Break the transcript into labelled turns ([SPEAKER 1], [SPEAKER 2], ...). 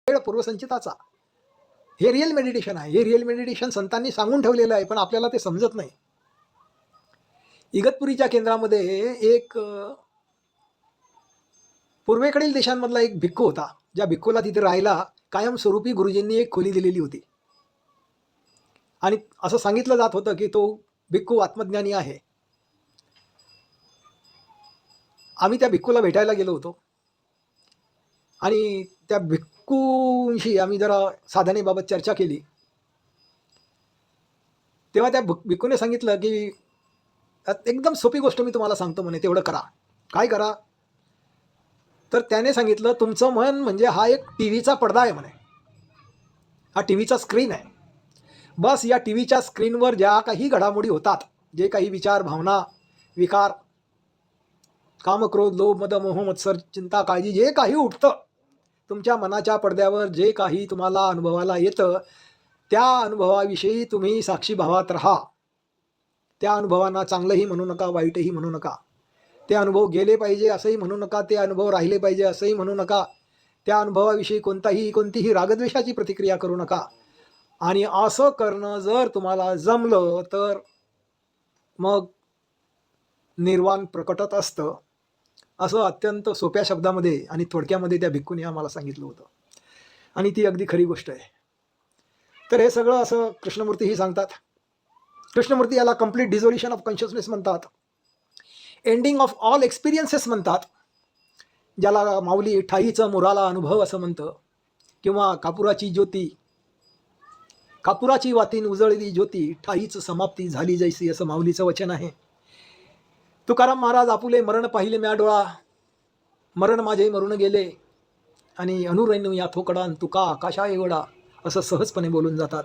[SPEAKER 1] वेळ पूर्वसंचिताचा. हे real meditation आहे. हे रिअल मेडिटेशन संतांनी सांगून ठेवलेलं आहे, पण आपल्याला ते समजत नाही. इगतपुरीच्या केंद्रामध्ये एक पूर्वेकडील देशांमधला एक भिक्खू होता. ज्या भिक्खूला तिथे राहायला कायमस्वरूपी गुरुजींनी एक खोली दिलेली होती आणि असं सांगितलं जात होतं की तो भिक्खू आत्मज्ञानी आहे. आम्ही त्या भिक्खूला भेटायला गेलो होतो आणि त्या भिक्खूंशी आम्ही जरा साधनेबाबत चर्चा केली. तेव्हा त्या भिक्खूने सांगितलं की एकदम सोपी गोष्ट मी तुम्हाला सांगतो म्हणे, तेवढं करा. काय करा? तर त्याने सांगितलं, तुमचं मन म्हणजे हा एक टीव्हीचा पडदा आहे म्हणे. हा टीव्हीचा स्क्रीन आहे. बस या टीव्हीच्या स्क्रीनवर ज्या काही घडामोडी होतात, जे काही विचार, भावना, विकार, काम, क्रोध, लोभ, मद, मोह, मत्सर, चिंता, काळजी, जे काही उठतं तुमच्या मनाच्या पडद्यावर, जे काही तुम्हाला अनुभवाला येतं, त्या अनुभवाविषयी तुम्ही साक्षीभावात राहा. त्या अनुभवांना चांगलंही म्हणू नका, वाईटही म्हणू नका. ते अनुभव गेले पाहिजे असंही म्हणू नका, ते अनुभव राहिले पाहिजे असंही म्हणू नका. त्या अनुभवाविषयी कोणतीही रागद्वेषाची प्रतिक्रिया करू नका. आणि असं करणं जर तुम्हाला जमलं तर मग निर्वाण प्रकटत असतं, असं अत्यंत सोप्या शब्दामध्ये आणि थोडक्यामध्ये त्या भिक्खूने आम्हाला सांगितलं होतं. आणि ती अगदी खरी गोष्ट आहे. तर हे सगळं असं कृष्णमूर्तीही सांगतात. कृष्णमूर्ती याला कम्प्लीट डिझोल्युशन ऑफ कॉन्शियसनेस म्हणतात, एंडिंग ऑफ ऑल एक्सपिरियन्सेस म्हणतात, ज्याला माऊली ठाईचं मुराला अनुभव असं म्हणतं, किंवा कापुराची ज्योती, कापुराची वातीन उजळली ज्योती, ठाईच समाप्ती झाली जैसी, असं माऊलीचं वचन आहे. तुकाराम महाराज आपुले मरण पाहिले म्या डोळा, मरण माझे मरून गेले, आणि अनुरैनु या थोकडा तुका आकाशा एवढा, असं सहजपणे बोलून जातात.